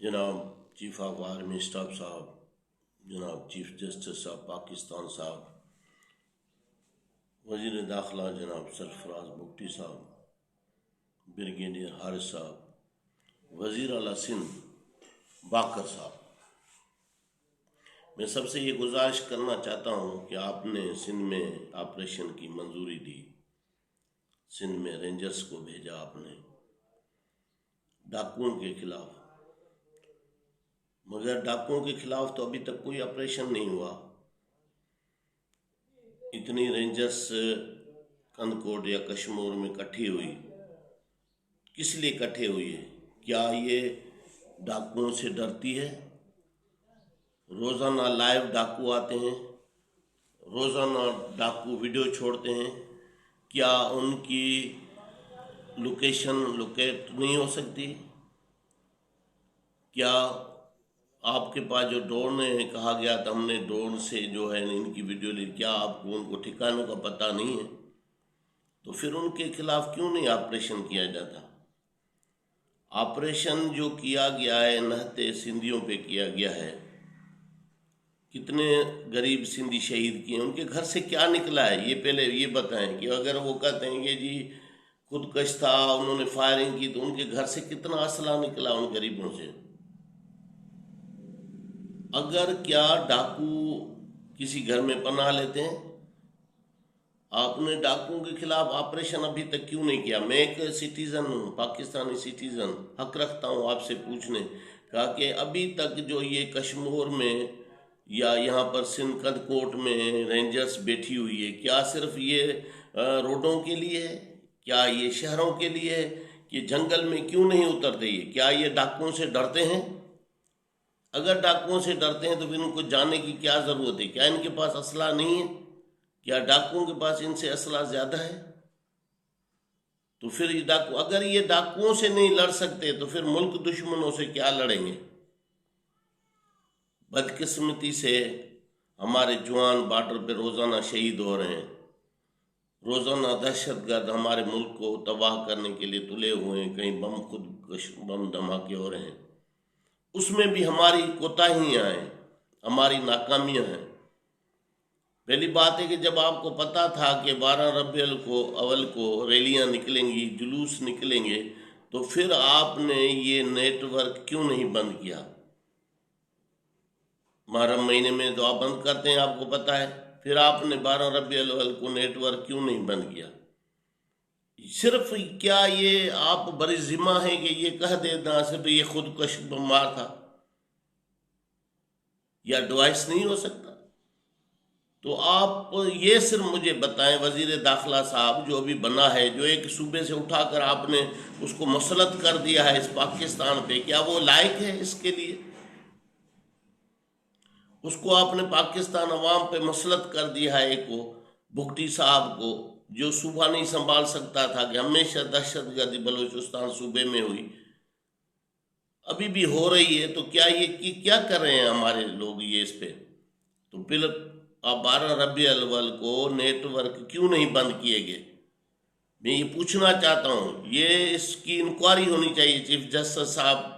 جناب chief of army staff صاحب، جناب چیف جسٹس آف پاکستان صاحب، وزیر داخلہ جناب سرفراز بگٹی صاحب، بریگیڈیئر حارث صاحب، وزیر اعلیٰ سندھ باقر صاحب، میں سب سے یہ گزارش کرنا چاہتا ہوں کہ آپ نے سندھ میں آپریشن کی منظوری دی، سندھ میں رینجرز کو بھیجا آپ نے ڈاکوؤں کے خلاف، مگر ڈاکوؤں کے خلاف تو ابھی تک کوئی آپریشن نہیں ہوا۔ اتنی رینجرز کندکوٹ یا کشمور میں کٹھی ہوئی، کس لیے کٹھے ہوئی ہے؟ کیا یہ ڈاکوؤں سے ڈرتی ہے؟ روزانہ لائیو ڈاکو آتے ہیں، روزانہ ڈاکو ویڈیو چھوڑتے ہیں، کیا ان کی لوکیشن لوکیٹ نہیں ہو سکتی؟ کیا آپ کے پاس جو ڈرون ہے، کہا گیا تھا ہم نے ڈرون سے جو ہے ان کی ویڈیو لی، کیا آپ کو ان کو ٹھکانوں کا پتہ نہیں ہے؟ تو پھر ان کے خلاف کیوں نہیں آپریشن کیا جاتا؟ آپریشن جو کیا گیا ہے نہتے سندھیوں پہ کیا گیا ہے، کتنے غریب سندھی شہید کیے، ان کے گھر سے کیا نکلا ہے یہ پہلے یہ بتائیں۔ کہ اگر وہ کہتے ہیں کہ جی خودکش تھا، انہوں نے فائرنگ کی، تو ان کے گھر سے کتنا اسلحہ نکلا ان غریبوں سے؟ اگر کیا ڈاکو کسی گھر میں پناہ لیتے ہیں؟ آپ نے ڈاکوؤں کے خلاف آپریشن ابھی تک کیوں نہیں کیا؟ میں ایک سٹیزن ہوں، پاکستانی سٹیزن، حق رکھتا ہوں آپ سے پوچھنے کا کہ ابھی تک جو یہ کشمور میں یا یہاں پر سندھ کندکوٹ میں رینجرز بیٹھی ہوئی ہے، کیا صرف یہ روڈوں کے لیے ہے؟ کیا یہ شہروں کے لیے ہے؟ کہ جنگل میں کیوں نہیں اترتے؟ یہ کیا یہ ڈاکوؤں سے ڈرتے ہیں؟ اگر ڈاکوؤں سے ڈرتے ہیں تو پھر ان کو جانے کی کیا ضرورت ہے؟ کیا ان کے پاس اسلحہ نہیں ہے؟ کیا ڈاکوؤں کے پاس ان سے اسلحہ زیادہ ہے؟ تو پھر یہ ڈاکو اگر یہ ڈاکوؤں سے نہیں لڑ سکتے تو پھر ملک دشمنوں سے کیا لڑیں گے؟ بدقسمتی سے ہمارے جوان بارڈر پہ روزانہ شہید ہو رہے ہیں، روزانہ دہشت گرد ہمارے ملک کو تباہ کرنے کے لیے تلے ہوئے ہیں، کہیں بم دھماکے ہو رہے ہیں، اس میں بھی ہماری کوتاہیاں ہیں، ہماری ناکامیاں ہیں۔ پہلی بات ہے کہ جب آپ کو پتا تھا کہ 12 ربیع الاول کو ریلیاں نکلیں گی، جلوس نکلیں گے، تو پھر آپ نے یہ نیٹ ورک کیوں نہیں بند کیا؟ محرم مہینے میں تو آپ بند کرتے ہیں، آپ کو پتا ہے، پھر آپ نے 12 ربیع الاول کو نیٹ ورک کیوں نہیں بند کیا؟ صرف کیا یہ آپ بری ذمہ ہیں کہ یہ کہہ دینا صرف یہ خودکش بمبار تھا؟ یا ڈیوائس نہیں ہو سکتا؟ تو آپ یہ صرف مجھے بتائیں، وزیر داخلہ صاحب جو ابھی بنا ہے، جو ایک صوبے سے اٹھا کر آپ نے اس کو مسلط کر دیا ہے اس پاکستان پہ، کیا وہ لائق ہے اس کے لیے؟ اس کو آپ نے پاکستان عوام پہ مسلط کر دیا ہے، ایک کو بگٹی صاحب کو، جو صوبہ نہیں سنبھال سکتا تھا، کہ ہمیشہ دہشت گردی بلوچستان صوبے میں ہوئی، ابھی بھی ہو رہی ہے، تو کیا یہ کیا کر رہے ہیں ہمارے لوگ یہ اس پہ؟ تو پھر آپ 12 ربیع الاول کو نیٹ ورک کیوں نہیں بند کیے گئے؟ میں یہ پوچھنا چاہتا ہوں، یہ اس کی انکوائری ہونی چاہیے، چیف جسٹس صاحب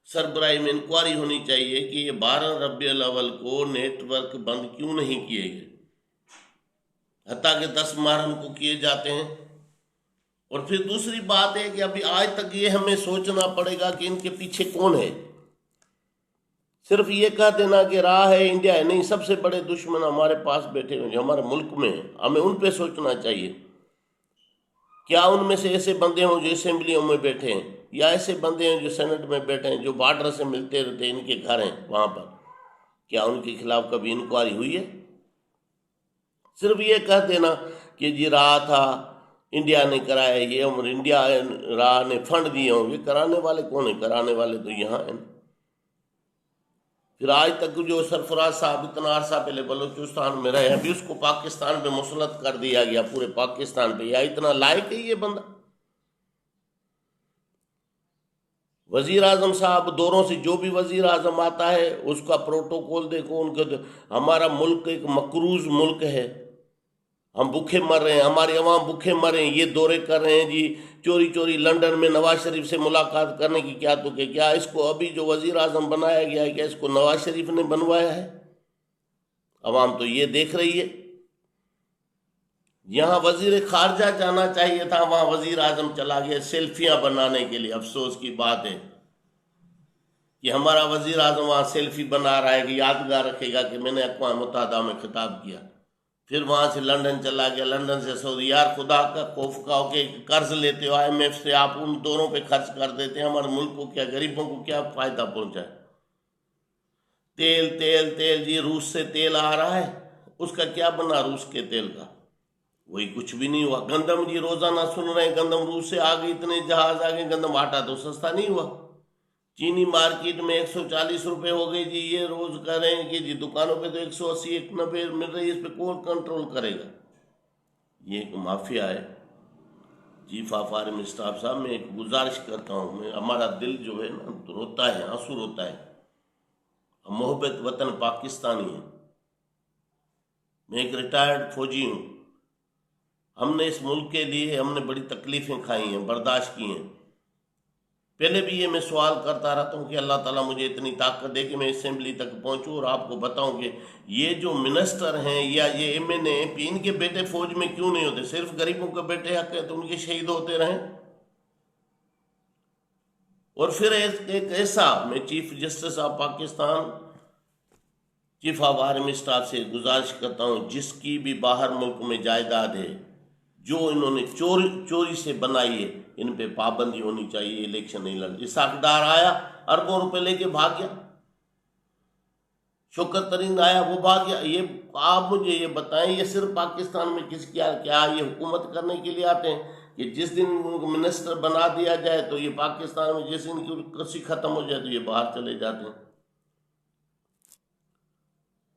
سربراہی میں انکوائری ہونی چاہیے کہ یہ 12 ربیع الاول کو نیٹ ورک بند کیوں نہیں کیے گئے، حتیٰ کہ 10 محرم کو کیے جاتے ہیں۔ اور پھر دوسری بات ہے کہ ابھی آج تک یہ ہمیں سوچنا پڑے گا کہ ان کے پیچھے کون ہے۔ صرف یہ کہہ دینا کہ راہ ہے انڈیا ہے، نہیں، سب سے بڑے دشمن ہمارے پاس بیٹھے ہوئے جو ہمارے ملک میں ہیں، ہمیں ان پہ سوچنا چاہیے۔ کیا ان میں سے ایسے بندے ہوں جو اسمبلیوں میں بیٹھے ہیں، یا ایسے بندے ہیں جو سینٹ میں بیٹھے ہیں، جو بارڈر سے ملتے رہتے ان کے گھر ہیں وہاں پر، کیا ان کے خلاف کبھی انکوائری ہوئی ہے؟ صرف یہ کہہ دینا کہ جی راہ تھا، انڈیا نے کرایا یہ، اور انڈیا راہ نے فنڈ دیے ہوں گے، کرانے والے کون ہیں؟ کرانے والے تو یہاں ہیں۔ پھر آج تک جو سرفراز صاحب اتنا عرصہ پہلے بلوچستان میں رہے، ابھی اس کو پاکستان پہ مسلط کر دیا گیا، پورے پاکستان پہ، یا اتنا لائق ہے یہ بندہ؟ وزیر اعظم صاحب دوروں سے جو بھی وزیر اعظم آتا ہے اس کا پروٹوکول دیکھو، ان کے ہمارا ملک ایک مقروض ملک ہے، ہم بھوکے مر رہے ہیں، ہماری عوام بھوکے مر رہے ہیں، یہ دورے کر رہے ہیں جی چوری چوری لندن میں نواز شریف سے ملاقات کرنے کی کیا تو کہ کیا اس کو ابھی جو وزیر اعظم بنایا گیا ہے کیا اس کو نواز شریف نے بنوایا ہے؟ عوام تو یہ دیکھ رہی ہے. یہاں وزیر خارجہ جانا چاہیے تھا، وہاں وزیر اعظم چلا گیا سیلفیاں بنانے کے لیے. افسوس کی بات ہے کہ ہمارا وزیر اعظم وہاں سیلفی بنا رہا ہے کہ یادگار رکھے گا کہ میں نے اقوام متحدہ میں خطاب کیا. پھر وہاں سے لندن چلا گیا، لندن سے سعودی. یار خدا کا خوف کھاؤ کہ قرض لیتے ہو IMF سے، آپ ان دونوں پہ خرچ کر دیتے ہیں. ہمارے ملک کو کیا، غریبوں کو کیا فائدہ پہنچا ہے؟ تیل تیل تیل جی، روس سے تیل آ رہا ہے، اس کا کیا بنا روس کے تیل کا؟ وہی کچھ بھی نہیں ہوا. گندم جی روزانہ سن رہے ہیں گندم روس سے آ گئی، اتنے جہاز آ گئے گندم. آٹا تو سستا نہیں ہوا. چینی مارکیٹ میں 140 روپے ہو گئی جی. یہ روز کہہ رہے ہیں کہ جی دکانوں پہ تو 180 190 مل رہی ہے. اس پہ کون کنٹرول کرے گا؟ یہ ایک مافیا ہے. چیف آف آرمی اسٹاف صاحب، میں ایک گزارش کرتا ہوں، ہمارا دل جو ہے نا روتا ہے، آنسو روتا ہے. ہم محبت وطن پاکستانی ہیں. میں ایک ریٹائرڈ فوجی ہوں. ہم نے اس ملک کے لیے ہم نے بڑی تکلیفیں کھائی ہیں، برداشت کی ہیں. پہلے بھی یہ میں سوال کرتا رہتا ہوں کہ اللہ تعالیٰ مجھے اتنی طاقت دے کہ میں اسمبلی تک پہنچوں اور آپ کو بتاؤں کہ یہ جو منسٹر ہیں یا یہ MNA ان کے بیٹے فوج میں کیوں نہیں ہوتے؟ صرف غریبوں کے بیٹے حق ہیں تو ان کے شہید ہوتے رہیں. اور پھر ایک ایسا، میں chief justice of Pakistan, chief of army staff سے گزارش کرتا ہوں، جس کی بھی باہر ملک میں جائیداد ہے جو انہوں نے چوری سے بنائی ہے، ان پہ پابندی ہونی چاہیے. الیکشن نہیں لڑ. اسحاق ڈار آیا، اربوں روپے لے کے بھاگ گیا. شوکت ترین آیا، وہ بھاگ گیا. یہ آپ مجھے یہ بتائیں، یہ صرف پاکستان میں کیا یہ حکومت کرنے کے لیے آتے ہیں کہ جس دن ان کو منسٹر بنا دیا جائے تو یہ پاکستان میں جس دن کی کرسی ختم ہو جائے تو یہ باہر چلے جاتے ہیں.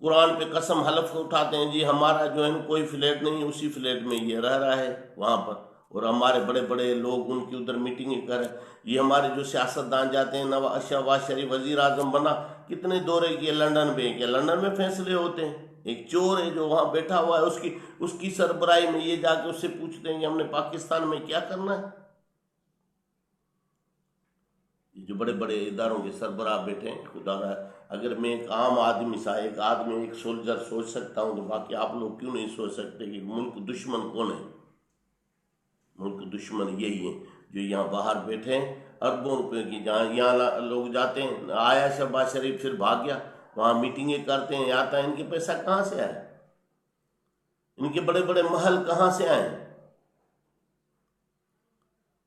قرآن پہ قسم حلف اٹھاتے ہیں جی ہمارا جو ہے کوئی فلیٹ نہیں، اسی فلیٹ میں یہ رہ رہا ہے وہاں پر. اور ہمارے بڑے بڑے لوگ ان کی ادھر میٹنگیں کر رہے ہیں. یہ ہمارے جو سیاستدان جاتے ہیں، شہباز شریف وزیر اعظم بنا، کتنے دورے کیے لندن میں، کہ لندن میں فیصلے ہوتے ہیں. ایک چور ہے جو وہاں بیٹھا ہوا ہے، اس کی سربراہی میں یہ جا کے اس سے پوچھتے ہیں کہ ہم نے پاکستان میں کیا کرنا ہے. جو بڑے بڑے اداروں کے سربراہ بیٹھے ہیں، خدا رہا اگر میں ایک عام آدمی سا، ایک آدمی، ایک سولجر سوچ سکتا ہوں تو باقی آپ لوگ کیوں نہیں سوچ سکتے کہ ملک دشمن کون ہے؟ ملک دشمن یہی ہے جو یہاں باہر بیٹھے ہیں اربوں روپے کی. جہاں یہاں لوگ جاتے ہیں، آیا شہباز شریف پھر بھاگ گیا، وہاں میٹنگیں کرتے ہیں، آتا ہے. ان کے پیسہ کہاں سے آئے؟ ان کے بڑے بڑے محل کہاں سے آئے؟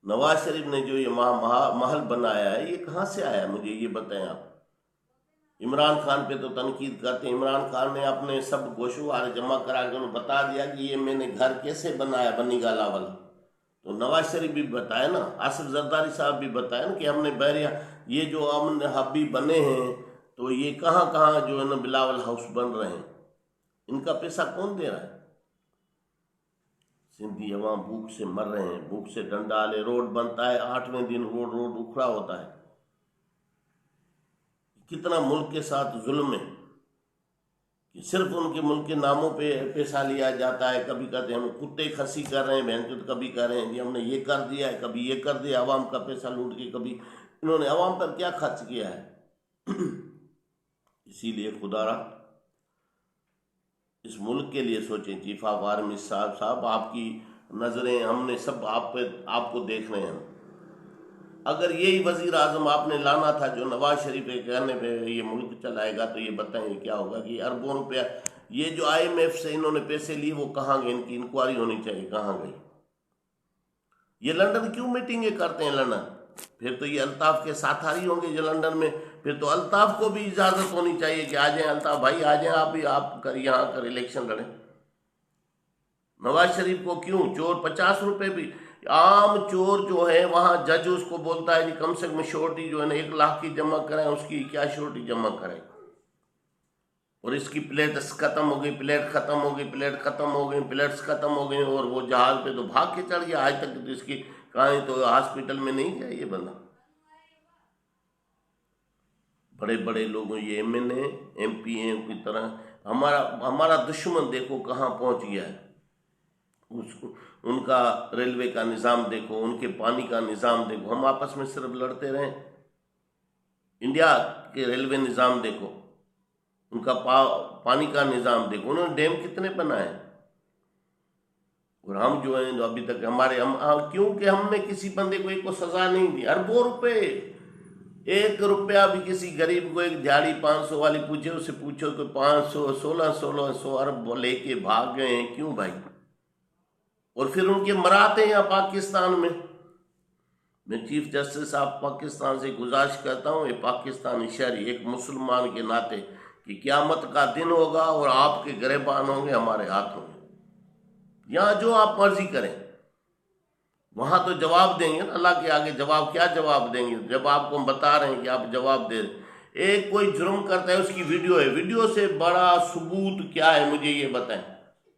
نواز شریف نے جو یہ محل بنایا ہے یہ کہاں سے آیا؟ مجھے یہ بتائیں آپ. عمران خان پہ تو تنقید کرتے ہیں. عمران خان نے اپنے سب گوشوار جمع کرا کے انہوں بتا دیا کہ یہ میں نے گھر کیسے بنایا بنی گالا والا. تو نواز شریف بھی بتایا نا، آصف زرداری صاحب بھی بتایا نا کہ ہم نے بحریہ یہ جو امن ہبی بنے ہیں تو یہ کہاں کہاں جو ہے نا بلاول ہاؤس بن رہے ہیں. ان کا پیسہ کون دے رہا ہے؟ سندھی عوام بھوک سے مر رہے ہیں، بھوک سے ڈنڈالے. روڈ بنتا ہے 8ویں دن روڈ اکھڑا ہوتا ہے. کتنا ملک کے ساتھ ظلم ہے کہ صرف ان کے ملک کے ناموں پہ پیسہ لیا جاتا ہے. کبھی کہتے ہیں ہم کتے کھسی کر رہے ہیں بہن، کبھی کہہ رہے ہیں جی ہم نے یہ کر دیا ہے، کبھی یہ کر دیا عوام کا پیسہ لوٹ کے. کبھی انہوں نے عوام پر کیا خرچ کیا ہے؟ اسی لیے خدا را اس ملک کے لیے سوچیں. چیف آف آرمی صاحب آپ کی نظریں ہم نے سب آپ کو دیکھ رہے ہیں. اگر یہی وزیر اعظم آپ نے لانا تھا جو نواز شریف کے کہنے پہ یہ ملک چلائے گا تو یہ بتائیں کیا ہوگا؟ کہ اربوں روپیہ یہ جو IMF سے انہوں نے پیسے لیے وہ کہاں گئے؟ ان کی انکوائری ہونی چاہیے کہاں گئی. یہ لندن کیوں میٹنگیں کرتے ہیں لندن؟ پھر تو یہ الطاف کے ساتھاری ہوں گے جو لندن میں. پھر تو الطاف کو بھی اجازت ہونی چاہیے کہ آ جائیں الطاف بھائی، آ جائیں آپ بھی، آپ یہاں کر الیکشن لڑیں. نواز شریف کو کیوں؟ چور 50 روپے بھی، عام چور جو ہے وہاں جج اس کو بولتا ہے کہ کم سے کم شورٹی جو ہے نا 1 لاکھ کی جمع کریں. اس کی کیا شورٹی جمع کریں؟ اور اس کی پلیٹس ختم ہو گئی، پلیٹس ختم ہو گئی اور وہ جہاز پہ تو بھاگ کے چڑھ گیا. آج تک تو اس کی کہیں تو ہاسپٹل میں نہیں گیا یہ بندہ. بڑے بڑے لوگوں، یہ MNA MP کی طرح ہمارا دشمن دیکھو کہاں پہنچ گیا ہے. ان کا ریلوے کا نظام دیکھو، ان کے پانی کا نظام دیکھو، ہم آپس میں صرف لڑتے رہیں۔ انڈیا کے ریلوے نظام دیکھو، ان کا پانی کا نظام دیکھو، انہوں نے ڈیم کتنے بنائے، اور ہم جو ہیں ابھی تک کیونکہ ہم نے کسی بندے کو ایک کو سزا نہیں دی۔ اربوں روپے، 1 روپیہ بھی کسی غریب کو ایک دیہڑی 500 والی پوچھے، اسے پوچھو کہ 500 1600 ارب لے کے بھاگ گئے ہیں، کیوں بھائی؟ اور پھر ان کے مراتے ہیں پاکستان میں چیف جسٹس آف پاکستان سے گزارش کرتا ہوں، یہ پاکستانی شہری ایک مسلمان کے ناطے کہ قیامت کا دن ہوگا اور آپ کے گریبان ہوں گے ہمارے ہاتھوں میں، یہاں جو آپ مرضی کریں، وہاں تو جواب دیں گے نا، اللہ کے آگے کیا جواب دیں گے جب آپ کو ہم بتا رہے ہیں کہ آپ جواب دے رہے ہیں۔ ایک کوئی جرم کرتا ہے، اس کی ویڈیو ہے، ویڈیو سے بڑا ثبوت کیا ہے مجھے یہ بتائیں،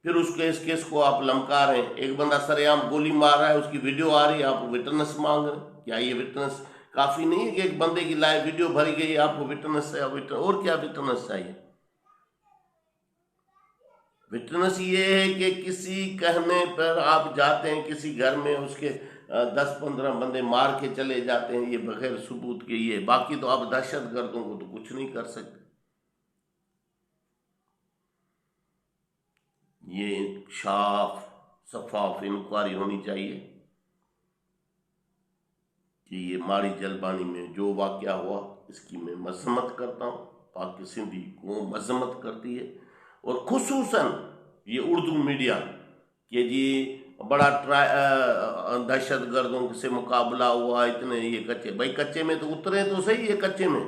پھر اس کیس کو آپ لمکا رہے ہیں۔ ایک بندہ سرعام گولی مار رہا ہے، اس کی ویڈیو آ رہی ہے، آپ وٹنس مانگ رہے ہیں، کیا یہ وٹنس کافی نہیں ہے کہ ایک بندے کی لائیو ویڈیو بھری گئی، آپ کو وٹنس ہے، اور کیا وٹنس چاہیے؟ وٹنس یہ ہے کہ کسی کہنے پر آپ جاتے ہیں کسی گھر میں، اس کے 10-15 بندے مار کے چلے جاتے ہیں، یہ بغیر ثبوت کے، یہ باقی تو آپ دہشت گردوں کو تو کچھ نہیں کر سکتے۔ یہ شفاف انکوائری ہونی چاہیے کہ یہ ماڑی جلبانی میں جو واقعہ ہوا، اس کی میں مذمت کرتا ہوں، پاکستانی قوم مذمت کرتی ہے، اور خصوصاً یہ اردو میڈیا کہ جی بڑا دہشت گردوں سے مقابلہ ہوا، اتنے یہ کچے، بھائی کچے میں تو اترے تو صحیح ہے، کچے میں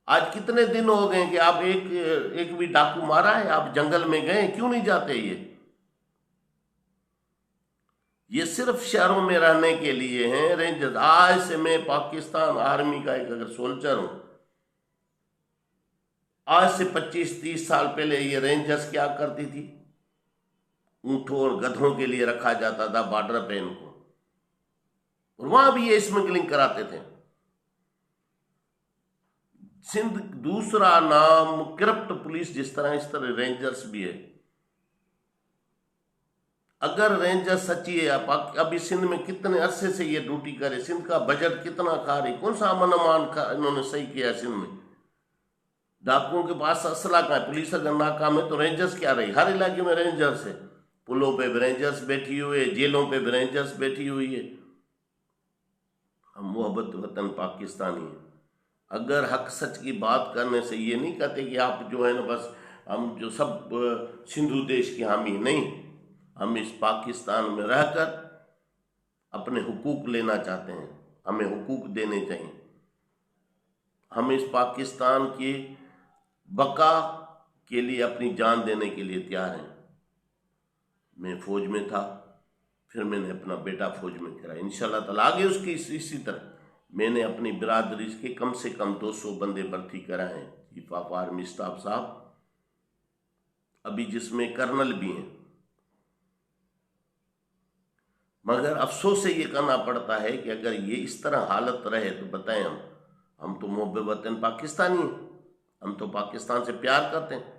آج کتنے دن ہو گئے کہ آپ ایک بھی ڈاکو مارا ہے؟ آپ جنگل میں گئے، کیوں نہیں جاتے؟ یہ صرف شہروں میں رہنے کے لیے ہیں رینجرز۔ آج سے میں پاکستان آرمی کا ایک اگر سولجر ہوں، آج سے 25-30 سال پہلے یہ رینجرز کیا کرتی تھی؟ اونٹوں اور گدھوں کے لیے رکھا جاتا تھا بارڈر پہ ان کو، اور وہاں بھی یہ اسمگلنگ کراتے تھے۔ سندھ دوسرا نام کرپٹ پولیس، جس طرح اس طرح رینجرز بھی ہے۔ اگر رینجر سچی ہے، ابھی سندھ میں کتنے عرصے سے یہ ڈیوٹی کرے، سندھ کا بجٹ کتنا کھا رہی، کون سا امن امان انہوں نے صحیح کیا ہے سندھ میں؟ ڈاکوؤں کے پاس اسلحہ کا ہے، پولیس اگر ناکام ہے تو رینجرز کیا رہی؟ ہر علاقے میں رینجرز ہے، پلوں پہ بھی رینجرز بیٹھی ہوئی ہے، جیلوں پہ بھی رینجرز بیٹھی ہوئی ہے۔ ہم محبت وطن پاکستانی ہیں، اگر حق سچ کی بات کرنے سے یہ نہیں کہتے کہ آپ جو ہے نا بس ہم جو سب سندھو دیش کے حامی، نہیں، ہم اس پاکستان میں رہ کر اپنے حقوق لینا چاہتے ہیں، ہمیں حقوق دینے چاہیے، ہم اس پاکستان کی بقا کے لیے اپنی جان دینے کے لیے تیار ہیں۔ میں فوج میں تھا، پھر میں نے اپنا بیٹا فوج میں کرایا، انشاءاللہ تعالیٰ آگے اس کی اسی طرح میں نے اپنی برادری کے کم سے کم 200 بندے بھرتی کرائے ہیں، چیف آف آرمی اسٹاف صاحب، ابھی جس میں کرنل بھی ہیں۔ مگر افسوس سے یہ کہنا پڑتا ہے کہ اگر یہ اس طرح حالت رہے تو بتائیں، ہم تو محب وطن پاکستانی ہیں، ہم تو پاکستان سے پیار کرتے ہیں۔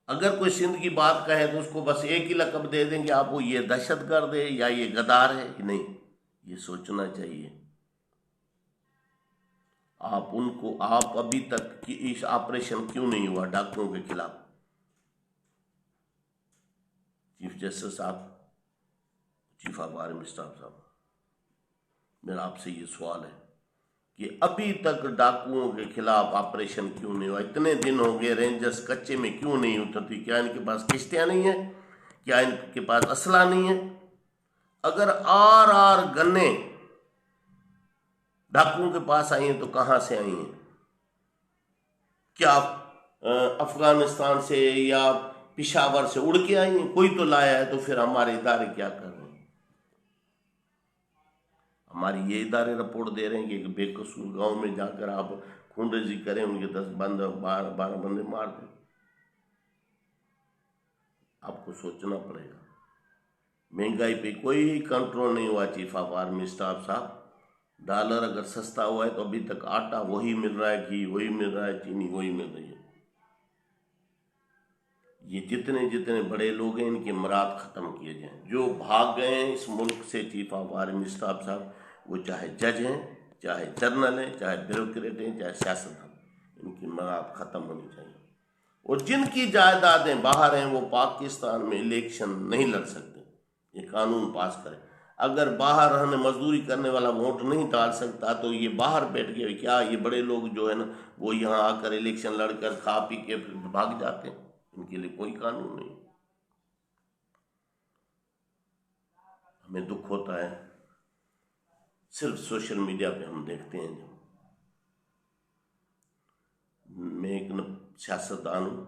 اگر کوئی سندھ کی بات کہے تو اس کو بس ایک ہی لقب دے دیں گے، آپ کو یہ دہشت گرد ہے یا یہ غدار ہے، نہیں، یہ سوچنا چاہیے۔ آپ ابھی تک اس آپریشن کیوں نہیں ہوا ڈاکوؤں کے خلاف؟ چیف جسٹس صاحب، چیف آف آرمی اسٹاف صاحب، میرا آپ سے یہ سوال ہے کہ ابھی تک ڈاکوؤں کے خلاف آپریشن کیوں نہیں ہوا؟ اتنے دن ہو گئے، رینجرز کچے میں کیوں نہیں اترتی؟ کیا ان کے پاس کشتیاں نہیں ہیں؟ کیا ان کے پاس اسلحہ نہیں ہے؟ اگر آر گنے ڈاکوؤں کے پاس آئی ہیں تو کہاں سے آئی ہیں؟ کیا افغانستان سے یا پشاور سے اڑ کے آئی ہیں؟ کوئی تو لایا ہے، تو پھر ہمارے ادارے کیا کر رہے ہیں؟ ہماری یہ ادارے رپورٹ دے رہے ہیں کہ ایک بے قصور گاؤں میں جا کر آپ خون ریزی کریں، ان کے 12 بندے مار دیں۔ آپ کو سوچنا پڑے گا۔ مہنگائی پہ کوئی کنٹرول نہیں ہوا چیف آف آرمی اسٹاف صاحب۔ ڈالر اگر سستا ہوا ہے تو ابھی تک آٹا وہی مل رہا ہے، گھی وہی مل رہا ہے، چینی وہی مل رہی ہے۔ یہ جتنے جتنے بڑے لوگ ہیں ان کے مراد ختم کیے جائیں. جو بھاگ گئے ہیں اس ملک سے چیف آف آرمی اسٹاف صاحب، وہ چاہے جج ہیں، چاہے جنرل ہیں، چاہے بیوروکریٹ ہیں، چاہے سیاستدان، ان کی مراد ختم ہونی چاہیے. اور جن کی جائیدادیں باہر ہیں وہ پاکستان میں الیکشن نہیں لڑ سکتے. یہ قانون پاس کرے. اگر باہر رہنے مزدوری کرنے والا ووٹ نہیں ڈال سکتا تو یہ باہر بیٹھ کے کیا یہ بڑے لوگ جو ہے نا وہ یہاں آ کر الیکشن لڑ کر کھا پی کے پھر بھاگ جاتے ہیں؟ ان کے لیے کوئی قانون نہیں. ہمیں دکھ ہوتا ہے صرف سوشل میڈیا پہ ہم دیکھتے ہیں. جب میں ایک سیاستدان ہوں،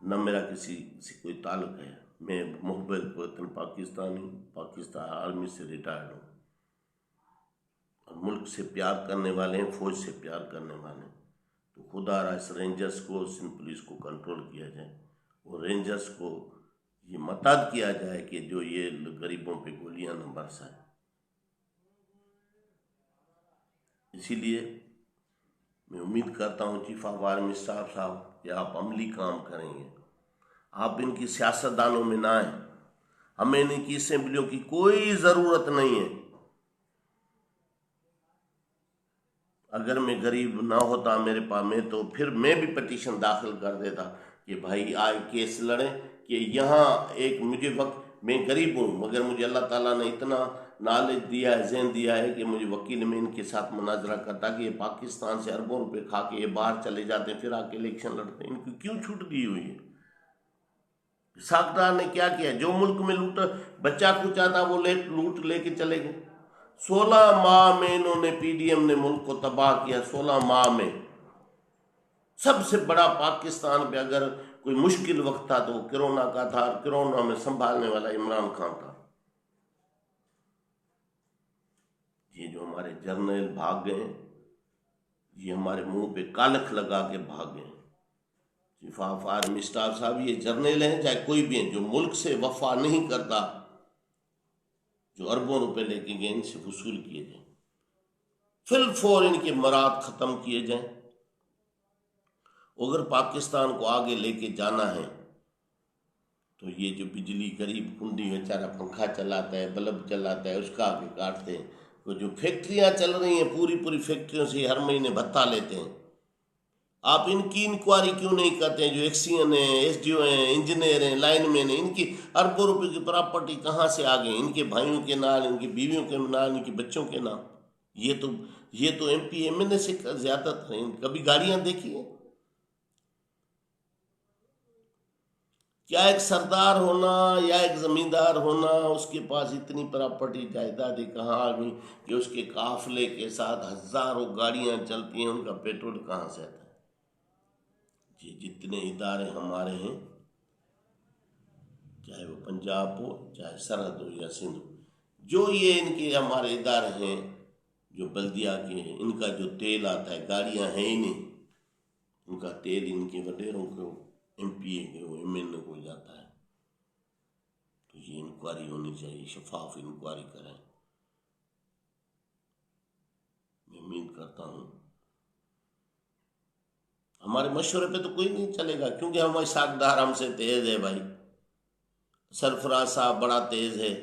نہ میرا کسی سے کوئی تعلق ہے، میں محب وطن پاکستانی ہوں، پاکستان آرمی سے ریٹائرڈ ہوں، اور ملک سے پیار کرنے والے ہیں، فوج سے پیار کرنے والے ہیں. تو خدا را اس رینجرز کو، سندھ پولیس کو کنٹرول کیا جائے، اور رینجرز کو یہ متعد کیا جائے کہ جو یہ غریبوں پہ گولیاں نہ برسائے. اسی لیے میں امید کرتا ہوں چیف آف آرمی اسٹاف صاحب کہ آپ عملی کام کریں گے. آپ ان کی سیاستدانوں میں نہ آئیں. ہمیں ان کی اسمبلیوں کی کوئی ضرورت نہیں ہے. اگر میں غریب نہ ہوتا میرے پاس میں تو پھر میں بھی پٹیشن داخل کر دیتا کہ بھائی آئے کیس لڑیں کہ یہاں ایک مجھے وقت، میں غریب ہوں مگر مجھے اللہ تعالیٰ نے اتنا نالج دیا ہے، ذہن دیا ہے کہ مجھے وکیل میں ان کے ساتھ مناظرہ کرتا کہ یہ پاکستان سے اربوں روپے کھا کے یہ باہر چلے جاتے ہیں، پھر آ کے الیکشن لڑتے ہیں. ان کی کیوں چھوٹ دی ہوئی ہے؟ ساکھدار نے کیا کیا؟ جو ملک میں لوٹ بچہ کو چاہتا وہ لوٹ لے کے چلے گئے. 16 ماہ میں انہوں نے پی ڈی ایم نے ملک کو تباہ کیا. 16 ماہ میں سب سے بڑا پاکستان پہ اگر کوئی مشکل وقت تھا تو وہ کرونا کا تھا، اور کرونا میں سنبھالنے والا عمران خان تھا. یہ جو ہمارے جرنیل بھاگ گئے ہیں، یہ ہمارے منہ پہ کالکھ لگا کے بھاگ گئے ہیں. چیف آف آرمی اسٹاف صاحب یہ جرنیل ہیں چاہے کوئی بھی ہیں، جو ملک سے وفا نہیں کرتا، جو اربوں روپے لے کے گئے، ان سے وصول کیے جائیں. فی الفور ان کے مراد ختم کیے جائیں. اگر پاکستان کو آگے لے کے جانا ہے تو یہ جو بجلی غریب کنڈی بیچارہ پنکھا چلاتا ہے، بلب چلاتا ہے، اس کا آگے کاٹتے ہیں. تو جو فیکٹریاں چل رہی ہیں پوری فیکٹریوں سے ہر مہینے بھتہ لیتے ہیں. آپ ان کی انکوائری کیوں نہیں کرتے ہیں؟ جو ایکسین ہیں، ایس ڈی او ہیں، انجینئر ہیں، لائن مین ہیں، ان کی اربوں روپے کی پراپرٹی کہاں سے آ گئی؟ ان کے بھائیوں کے نام، ان کی بیویوں کے نام، ان کے بچوں کے نام. یہ تو ایم پی ایم این اے سے زیادہ تر. کبھی گاڑیاں دیکھی ہیں؟ کیا ایک سردار ہونا یا ایک زمیندار ہونا اس کے پاس اتنی پراپرٹی جائیدادیں کہاں آ گئی کہ اس کے قافلے کے ساتھ ہزاروں گاڑیاں چلتی ہیں، ان کا پیٹرول کہاں سے آتا ہے؟ یہ جتنے ادارے ہمارے ہیں، چاہے وہ پنجاب ہو، چاہے سرحد ہو یا سندھ ہو، جو یہ ان کے ہمارے ادارے ہیں، جو بلدیہ کے ہیں، ان کا جو تیل آتا ہے، گاڑیاں ہیں ہی نہیں، ان کا تیل ان کے وڈیروں کو، ایم پی اے کے، ایم این اے کو جاتا ہے. تو یہ انکوائری ہونی چاہیے، شفاف انکوائری کریں. میں امید کرتا ہوں ہمارے مشورے پہ تو کوئی نہیں چلے گا، کیونکہ ہمارے ساکھدار ہم سے تیز ہے. بھائی سرفراز صاحب بڑا تیز ہے،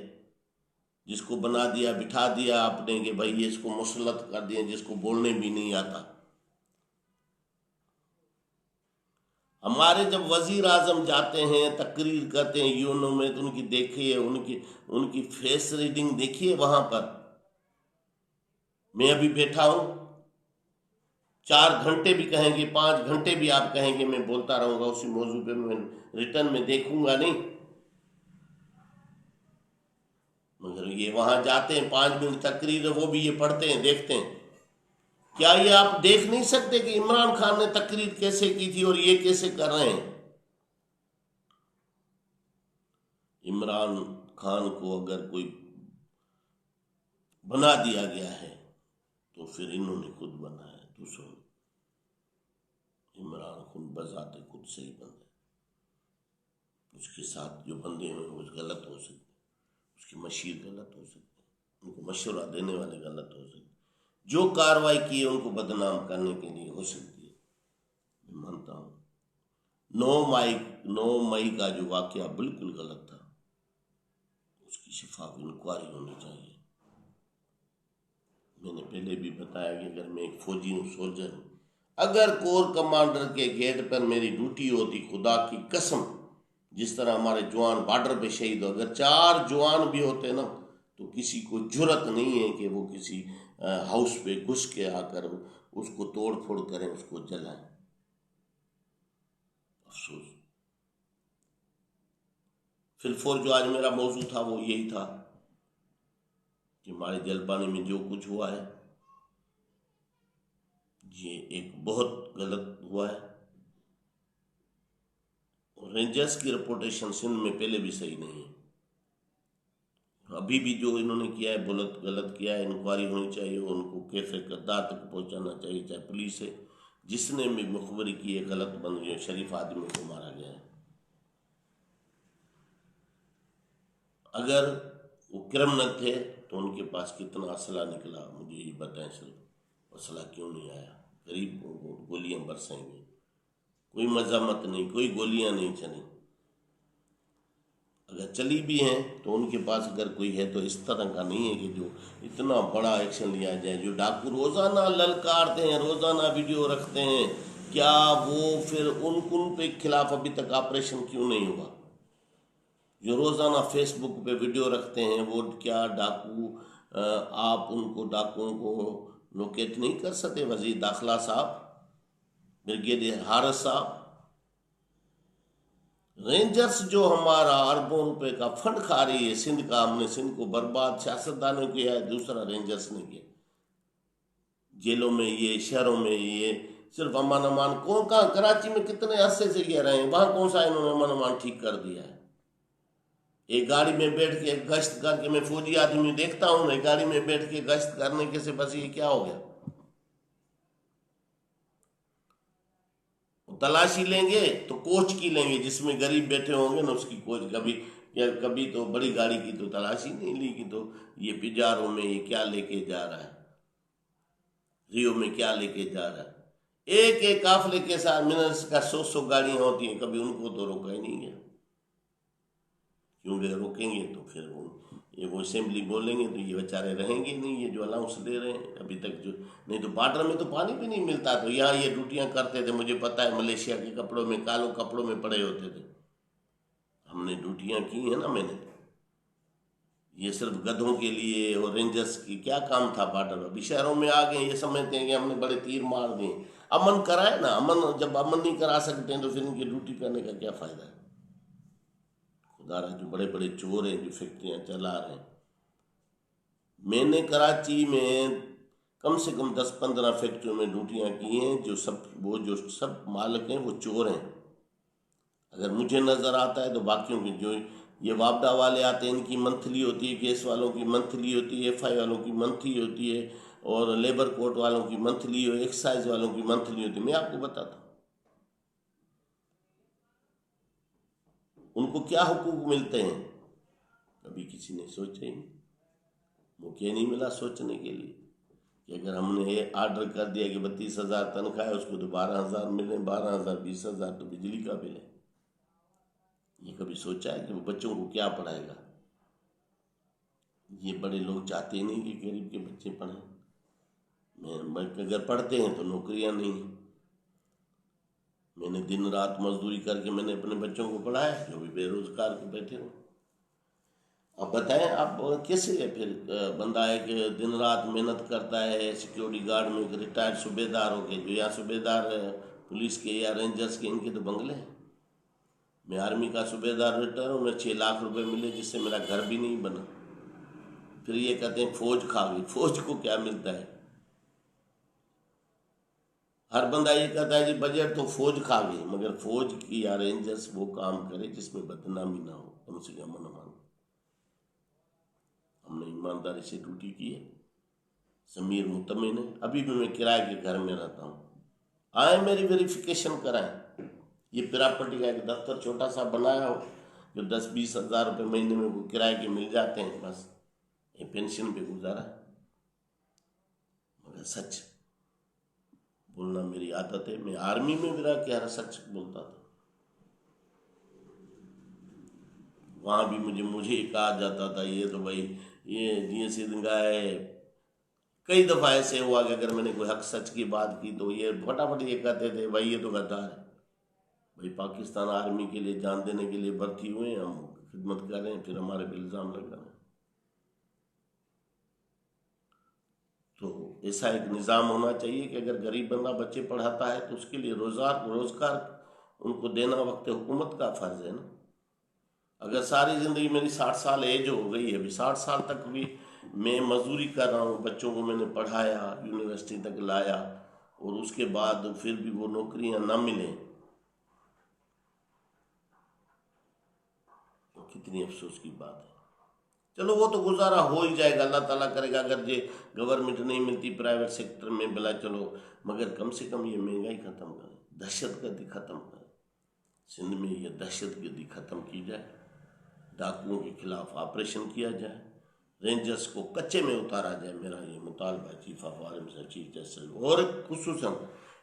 جس کو بنا دیا، بٹھا دیا آپ نے کہ بھائی یہ اس کو مسلط کر دیا، جس کو بولنے بھی نہیں آتا. ہمارے جب وزیر اعظم جاتے ہیں تقریر کرتے ہیں یونو میں تو ان کی دیکھیے، ان کی فیس ریڈنگ دیکھیے. وہاں پر میں ابھی بیٹھا ہوں، 4 گھنٹے بھی کہیں گے، 5 گھنٹے بھی آپ کہیں گے، میں بولتا رہوں گا اسی موضوع پہ. میں ریٹرن میں دیکھوں گا نہیں. مگر یہ وہاں جاتے ہیں 5 منٹ تقریر، وہ بھی یہ پڑھتے ہیں، دیکھتے ہیں. کیا یہ آپ دیکھ نہیں سکتے کہ عمران خان نے تقریر کیسے کی تھی اور یہ کیسے کر رہے ہیں؟ عمران خان کو اگر کوئی بنا دیا گیا ہے تو پھر انہوں نے خود بنایا ہے. دوسروں نے. عمران خان بذات خود سے ہی بندہ ہے. اس کے ساتھ جو بندے ہیں وہ غلط ہو سکتے، اس کی مشیر غلط ہو سکتے، ان کو مشورہ دینے والے غلط ہو سکتے، جو کاروائی کی ہے ان کو بدنام کرنے کے لیے ہو سکتی ہے. میں مانتا ہوں 9 مئی کا جو واقعہ بالکل غلط تھا، اس کی شفاف انکوائری ہونی چاہیے۔ میں نے پہلے بھی بتایا کہ اگر میں ایک فوجی ہوں، سولجر ہوں، اگر کور کمانڈر کے گیٹ پر میری ڈیوٹی ہوتی، خدا کی قسم، جس طرح ہمارے جوان بارڈر پہ شہید ہو، اگر 4 جوان بھی ہوتے نا تو کسی کو جرت نہیں ہے کہ وہ کسی ہاؤس پہ گھس کے آ کر اس کو توڑ پھوڑ کریں، اس کو جلائیں۔ افسوس۔ فی الفور جو آج میرا موضوع تھا وہ یہی تھا کہ ہمارے جلپانی میں جو کچھ ہوا ہے یہ ایک بہت غلط ہوا ہے، اور رینجرز کی رپوٹیشن سندھ میں پہلے بھی صحیح نہیں ہے، ابھی بھی جو انہوں نے کیا ہے بہت غلط کیا ہے۔ انکوائری ہونی چاہیے، ان کو کیفے کردار تک پہنچانا چاہیے، چاہے پولیس ہے، جس نے بھی مخبری کی ہے غلط بن گئے، شریف آدمی کو مارا گیا ہے۔ اگر وہ کرمنل تھے تو ان کے پاس کتنا اسلحہ نکلا، مجھے یہ بتائیں، صرف اسلحہ کیوں نہیں آیا؟ غریبوں کو گولیاں برسیں گے، کوئی مذمت نہیں، کوئی گولیاں نہیں چلی، اگر چلی بھی ہیں تو ان کے پاس اگر کوئی ہے تو اس طرح کا نہیں ہے کہ جو اتنا بڑا ایکشن لیا جائے۔ جو ڈاکو روزانہ للکارتے ہیں، روزانہ ویڈیو رکھتے ہیں، کیا وہ پھر ان پہ خلاف ابھی تک آپریشن کیوں نہیں ہوا؟ جو روزانہ فیس بک پہ ویڈیو رکھتے ہیں، وہ کیا ڈاکو آپ ان کو ڈاکوؤں کو لوکیٹ نہیں کر سکتے؟ وزیر داخلہ صاحب، بریگیڈیئر حارث صاحب، رینجرز جو ہمارا اربوں روپے کا فنڈ کھا رہی ہے سندھ کا، ہم نے سندھ کو برباد سیاستدانوں کیا ہے، دوسرا رینجرز نے کیا۔ جیلوں میں یہ، شہروں میں یہ، صرف امن کون کہاں؟ کراچی میں کتنے عرصے سے یہ رہے ہیں، وہاں کون سا انہوں نے امن ٹھیک کر دیا ہے؟ ایک گاڑی میں بیٹھ کے گشت کر کے، میں فوجی آدمی دیکھتا ہوں، ایک گاڑی میں بیٹھ کے گشت کرنے کے سے بس یہ کیا ہو گیا؟ تلاشی لیں گے تو کوچ کی لیں گے، جس میں غریب بیٹھے ہوں گے نا اس کی کوچ، کبھی تو بڑی گاڑی کی تو تلاشی نہیں لی کہ تو یہ پجاروں میں یہ کیا لے کے جا رہا ہے، ریو میں کیا لے کے جا رہا ہے۔ ایک ایک قافلے کے ساتھ منرس کا 100 گاڑیاں ہوتی ہیں، کبھی ان کو تو روکا ہی نہیں گیا، کیونکہ روکیں گے تو پھر وہ اسمبلی بولیں گے تو یہ بیچارے رہیں گے نہیں، یہ جو الاؤنس دے رہے ہیں ابھی تک جو نہیں، تو بارڈر میں تو پانی بھی نہیں ملتا، تو یہاں یہ ڈیوٹیاں کرتے تھے، مجھے پتا ہے ملیشیا کے کپڑوں میں، کالوں کپڑوں میں پڑے ہوتے تھے، ہم نے ڈیوٹیاں کی ہیں نا، میں نے یہ صرف گدھوں کے لیے اور رینجرز کی کیا کام تھا بارڈر؟ ابھی شہروں میں آ گئے، یہ سمجھتے ہیں کہ ہم نے بڑے تیر مار دیے۔ امن کرائے نا، امن جب امن نہیں کرا سکتے ہیں تو پھر ان کی ڈیوٹی کرنے کا کیا فائدہ ہے؟ خدا رہا، جو بڑے بڑے چور ہیں جو فیکٹریاں چلا رہے ہیں، میں نے کراچی میں کم سے کم 10-15 فیکٹریوں میں ڈیوٹیاں کی ہیں، جو سب مالک ہیں وہ چور ہیں۔ اگر مجھے نظر آتا ہے تو باقیوں کی، جو یہ وابڈا والے آتے ہیں، ان کی منتھلی ہوتی ہے، گیس والوں کی منتھلی ہوتی ہے، ایف آئی والوں کی منتھلی ہوتی ہے، اور لیبر کورٹ والوں کی منتھلی، اور ایکسائز والوں کی منتھلی ہوتی ہے۔ میں آپ کو بتاتا ہوں ان کو کیا حقوق ملتے ہیں، کبھی کسی نے سوچا ہی نہیں، موقع نہیں ملا سوچنے کے لیے کہ اگر ہم نے یہ آرڈر کر دیا کہ 32,000 تنخواہ ہے، اس کو تو 12,000 ملیں، 12,000 20,000 تو بجلی کا بل ہے۔ یہ کبھی سوچا ہے کہ وہ بچوں کو کیا پڑھائے گا؟ یہ بڑے لوگ چاہتے ہی نہیں کہ غریب کے بچے پڑھیں، اگر پڑھتے ہیں تو نوکریاں نہیں ہیں۔ میں نے دن رات مزدوری کر کے میں نے اپنے بچوں کو پڑھایا، جو بھی بے روزگار کے بیٹھے ہوں۔ اب بتائیں آپ کیسے پھر بندہ ہے کہ دن رات محنت کرتا ہے سیکیورٹی گارڈ میں، ریٹائرڈ صوبے دار ہو کے، جو یا صوبے دار پولیس کے یا رینجرز کے، ان کے تو بنگلے ہیں۔ میں آرمی کا صوبے دار ریٹائر ہوں، میں 6 لاکھ روپے ملے، جس سے میرا گھر بھی نہیں بنا۔ پھر یہ کہتے ہیں فوج کھا گئی، فوج کو کیا ملتا ہے؟ ہر بندہ یہ کہتا ہے جی بجٹ تو فوج کھا گئی، مگر فوج کی یا رینجرز وہ کام کرے جس میں بدنامی نہ ہو، کم سے کم امن۔ ہم نے ایمانداری سے ڈیوٹی کی ہے، ضمیر مطمئن ہے۔ ابھی بھی میں کرائے کے گھر میں رہتا ہوں، آئیں میری ویریفیکیشن کرائیں۔ یہ پراپرٹی کا ایک دفتر چھوٹا سا بنایا ہو، جو 10-20 ہزار روپے مہینے میں وہ کرائے کے مل جاتے ہیں، بس یہ پینشن پہ گزارا۔ مگر سچ بولنا میری عادت ہے، میں آرمی میں بھی رہ کے ہر سچ بولتا تھا، وہاں بھی مجھے کہا جاتا تھا یہ تو بھائی یہ جی سدھگا ہے. کئی دفعہ ایسے ہوا کہ اگر میں نے کوئی حق سچ کی بات کی تو یہ فٹافٹ یہ کہتے تھے بھائی یہ تو غدار ہے. بھائی پاکستان آرمی کے لیے جان دینے کے لیے بھرتی ہوئے ہیں، ہم خدمت کر رہے ہیں، پھر ہمارے پہ الزام لگا رہے ہیں. تو ایسا ایک نظام ہونا چاہیے کہ اگر غریب بندہ بچے پڑھاتا ہے تو اس کے لیے روزگار ان کو دینا وقت حکومت کا فرض ہے نا. اگر ساری زندگی میری 60 سال ایج ہو گئی ہے، ابھی 60 سال تک بھی میں مزدوری کر رہا ہوں، بچوں کو میں نے پڑھایا، یونیورسٹی تک لایا، اور اس کے بعد پھر بھی وہ نوکریاں نہ ملیں تو کتنی افسوس کی بات ہے. چلو وہ تو گزارا ہو ہی جائے گا، اللہ تعالیٰ کرے گا. اگر یہ گورنمنٹ نہیں ملتی پرائیویٹ سیکٹر میں بلا چلو، مگر کم سے کم یہ مہنگائی ختم کرے، دہشت گردی ختم کرے. سندھ میں یہ دہشت گردی ختم کی جائے، ڈاکوؤں کے خلاف آپریشن کیا جائے، رینجرز کو کچے میں اتارا جائے. میرا یہ مطالبہ ہے چیف آف آرمی سے، چیف جسٹس، اور خصوصاً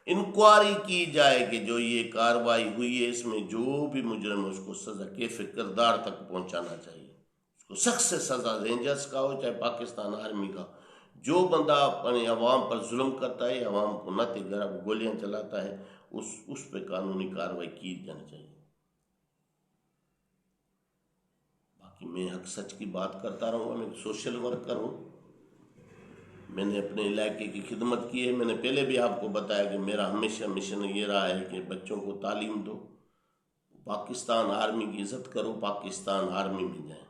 انکوائری کی جائے کہ جو یہ کارروائی ہوئی ہے اس میں جو بھی مجرم ہے اس کو سزا کیف کردار تک پہنچانا چاہیے. اس کو سخت سے سزا، رینجرز کا ہو چاہے پاکستان آرمی کا، جو بندہ اپنے عوام پر ظلم کرتا ہے، عوام کو نہ گولیاں چلاتا ہے، اس پہ قانونی کارروائی کی جانی چاہیے. باقی میں حق سچ کی بات کرتا رہوں گا. میں ایک سوشل ورکر ہوں، میں نے اپنے علاقے کی خدمت کی ہے. میں نے پہلے بھی آپ کو بتایا کہ میرا ہمیشہ مشن یہ رہا ہے کہ بچوں کو تعلیم دو، پاکستان آرمی کی عزت کرو، پاکستان آرمی میں جائیں.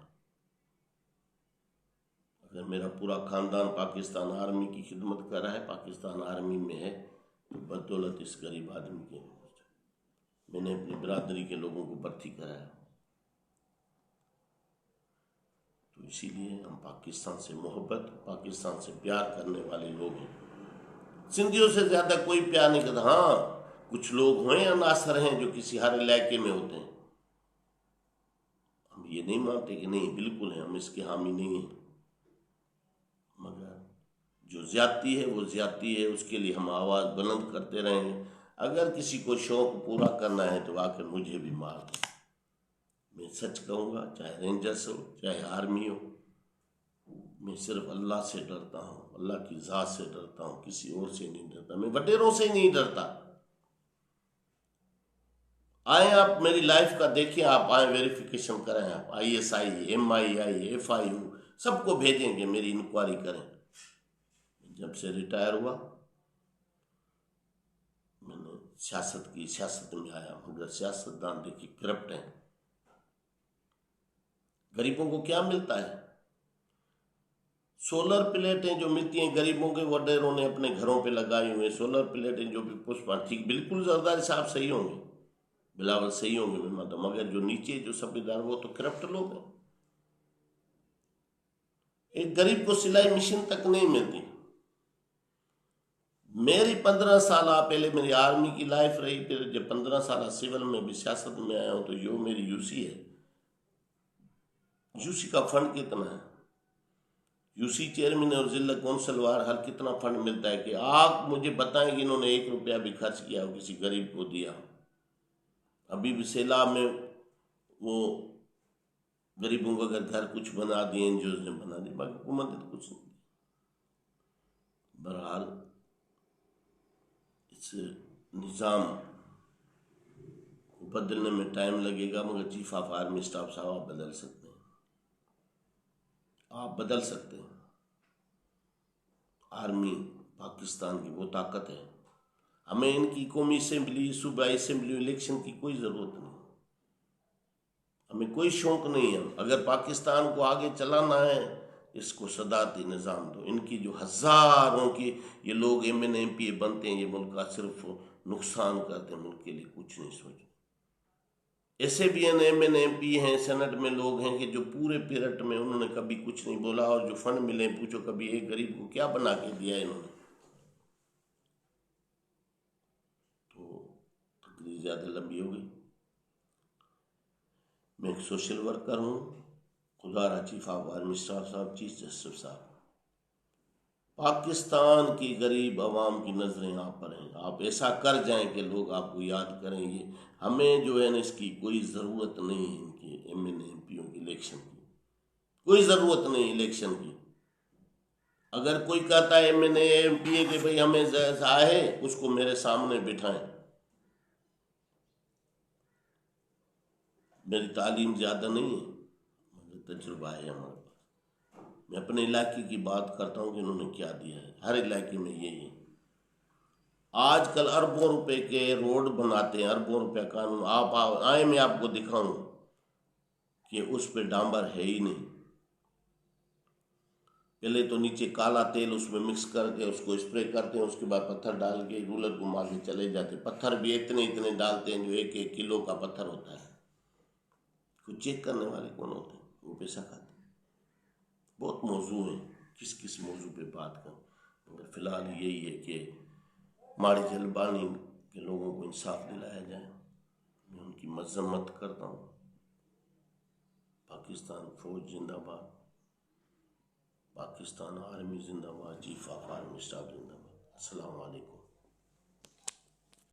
اگر میرا پورا خاندان پاکستان آرمی کی خدمت کر رہا ہے، پاکستان آرمی میں ہے، تو بدولت اس غریب آدمی کے میں نے اپنی برادری کے لوگوں کو بھرتی کرایا. تو اسی لیے ہم پاکستان سے محبت، پاکستان سے پیار کرنے والے لوگ ہیں. سندھیوں سے زیادہ کوئی پیار نہیں کرتا. ہاں کچھ لوگ ہیں عناصر ہیں جو کسی ہر علاقے میں ہوتے ہیں، ہم یہ نہیں مانتے کہ نہیں بالکل ہیں، ہم اس کے حامی نہیں ہیں، مگر جو زیادتی ہے وہ زیادتی ہے، اس کے لیے ہم آواز بلند کرتے رہیں گے. اگر کسی کو شوق پورا کرنا ہے تو آ کر مجھے بھی مار دو. میں سچ کہوں گا، چاہے رینجرز ہو چاہے آرمی ہو، میں صرف اللہ سے ڈرتا ہوں، اللہ کی ذات سے ڈرتا ہوں، کسی اور سے نہیں ڈرتا. میں وڈیروں سے نہیں ڈرتا. آئیں آپ میری لائف کا دیکھیں، آپ آئیں ویریفیکیشن کریں، آپ ISI MI FIU سب کو بھیجیں گے، میری انکوائری کریں. جب سے ریٹائر ہوا میں نے سیاست میں آیا، مگر سیاستدان دیکھیے کرپٹ ہیں. غریبوں کو کیا ملتا ہے؟ سولر پلیٹیں جو ملتی ہیں غریبوں کے، وڈیروں نے اپنے گھروں پہ لگائی ہوئے سولر پلیٹیں جو بھی پشپا، ٹھیک بالکل زرداری صاحب صحیح ہوں گے، بلاول صحیح ہوں گے، میں مانتا ہوں، مگر جو نیچے جو سبیدار وہ تو کرپٹ لوگ ہیں. ایک غریب کو سلائی مشین تک نہیں ملتی. میری 15 سالہ پہلے میری آرمی کی لائف رہی، پھر جب 15 سالہ سول میں بھی سیاست میں آیا ہوں، تو جو میری UC ہے، UC کا فنڈ کتنا ہے؟ UC چیئرمین اور ضلع کونسل وار ہر کتنا فنڈ ملتا ہے کہ آپ مجھے بتائیں کہ انہوں نے 1 روپیہ بھی خرچ کیا ہو کسی غریب کو دیا. ابھی بھی سیلاب میں وہ غریبوں کو اگر گھر کچھ بنا دیے، NGOز نے بنا دی، باقی حکومت نے تو کچھ نہیں. بہرحال اس نظام کو بدلنے میں ٹائم لگے گا، مگر چیف آف آرمی اسٹاف صاحب آپ بدل سکتے ہیں، آپ بدل سکتے ہیں. آرمی پاکستان کی وہ طاقت ہے. ہمیں ان کی قومی اسمبلی، صوبائی اسمبلی الیکشن کی کوئی ضرورت نہیں، ہمیں کوئی شوق نہیں ہے. اگر پاکستان کو آگے چلانا ہے اس کو صدارتی نظام دو. ان کی جو ہزاروں کی یہ لوگ MN MP بنتے ہیں، یہ ملک کا صرف نقصان کرتے ہیں، ملک کے لیے کچھ نہیں سوچتے. ایسے بھی MN MP ہیں، سینٹ میں لوگ ہیں کہ جو پورے پیریڈ میں انہوں نے کبھی کچھ نہیں بولا، اور جو فنڈ ملے پوچھو کبھی ایک غریب کو کیا بنا کے دیا انہوں نے. تو تقریر زیادہ لمبی ہو گئی. میں ایک سوشل ورکر ہوں. خدا را چیف آف آرمی اسٹاف صاحب، چیف جسٹس صاحب، پاکستان کی غریب عوام کی نظریں آپ پر ہیں. آپ ایسا کر جائیں کہ لوگ آپ کو یاد کریں. یہ ہمیں جو ہے نا اس کی کوئی ضرورت نہیں ہے، ان کی ایم این اے ایم پیوں کی الیکشن کی کوئی ضرورت نہیں الیکشن کی. اگر کوئی کہتا ہے M N A M P A کہ بھئی ہمیں ہے، اس کو میرے سامنے بٹھائیں. میری تعلیم زیادہ نہیں ہے مگر تجربہ ہے ہمارے پاس. میں اپنے علاقے کی بات کرتا ہوں کہ انہوں نے کیا دیا ہے. ہر علاقے میں یہی ہے. آج کل اربوں روپے کے روڈ بناتے ہیں، اربوں روپے قانون. آپ آئے میں آپ کو دکھاؤں کہ اس پہ ڈامبر ہے ہی نہیں. پہلے تو نیچے کالا تیل اس میں مکس کر کے اس کو اسپرے کرتے ہیں، اس کے بعد پتھر ڈال کے رولر گھما کے چلے جاتے. پتھر بھی اتنے ڈالتے ہیں جو 1-1 کلو کا پتھر ہوتا ہے. کوئی چیک کرنے والے کون ہوتے ہیں؟ وہ پیسہ کھاتے ہیں. بہت موضوع ہیں، کس موضوع پہ بات کریں، مگر فی الحال یہی ہے کہ ماڑی جل بانی کے لوگوں کو انصاف دلایا جائے. میں ان کی مذمت کرتا ہوں. پاکستان فوج زندہ باد، پاکستان آرمی زندہ باد، چیف آف آرمی اسٹاف زندہ باد. السلام علیکم.